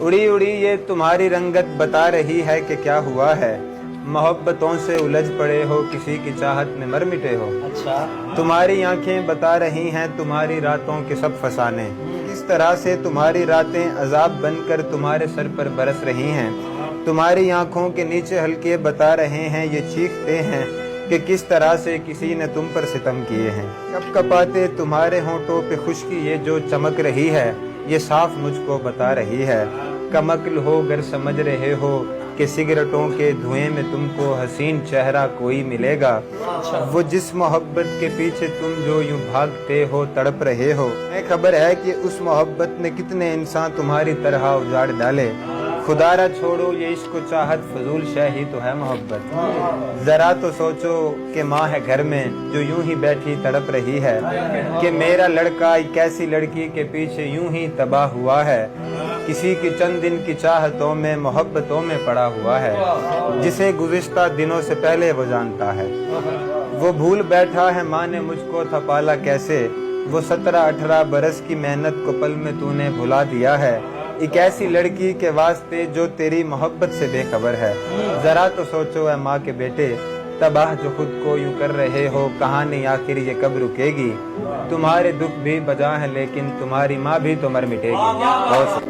उड़ी उड़ी ये तुम्हारी रंगत बता रही है कि क्या हुआ है। मोहब्बतों से उलझ पड़े हो, किसी की चाहत में मर मिटे हो। अच्छा। तुम्हारी आंखें बता रही हैं तुम्हारी रातों के सब फसाने। किस तरह से तुम्हारी रातें अजाब बनकर तुम्हारे सर पर बरस रही हैं। तुम्हारी आंखों के नीचे हल्के बता रहे हैं, ये चीखते हैं कि किस तरह से किसी ने तुम पर सितम किए हैं। कब कपाते तुम्हारे होंठों पे खुश्की ये जो चमक रही है, ये साफ मुझको बता रही है। कमक्ल हो गर समझ रहे हो कि सिगरेटों के धुएं में तुमको हसीन चेहरा कोई मिलेगा। वो जिस मोहब्बत के पीछे तुम जो यूं भागते हो, तड़प रहे हो, मैं खबर है कि उस मोहब्बत ने कितने इंसान तुम्हारी तरह उजाड़ डाले। खुदारा छोड़ो ये इश्क चाहत फजूल शय ही तो है मोहब्बत। जरा तो सोचो कि माँ है घर में जो यूं ही बैठी तड़प रही है, कि मेरा लड़का एक ऐसी लड़की के पीछे यूं ही तबाह हुआ है। किसी की चंद दिन की चाहतों में मोहब्बतों में पड़ा हुआ है, जिसे गुज़िश्ता दिनों से पहले वो जानता है। वो भूल बैठा है माँ ने मुझको था पाला कैसे। वो 17-18 बरस की मेहनत को पल में तूने भुला दिया है, एक ऐसी लड़की के वास्ते जो तेरी मोहब्बत से बेखबर है। जरा तो सोचो है माँ के बेटे, तबाह जो खुद को यूं कर रहे हो, कहानी आखिर ये कब रुकेगी। तुम्हारे दुख भी बजा है लेकिन तुम्हारी माँ भी तो मर मिटेगी। बहुत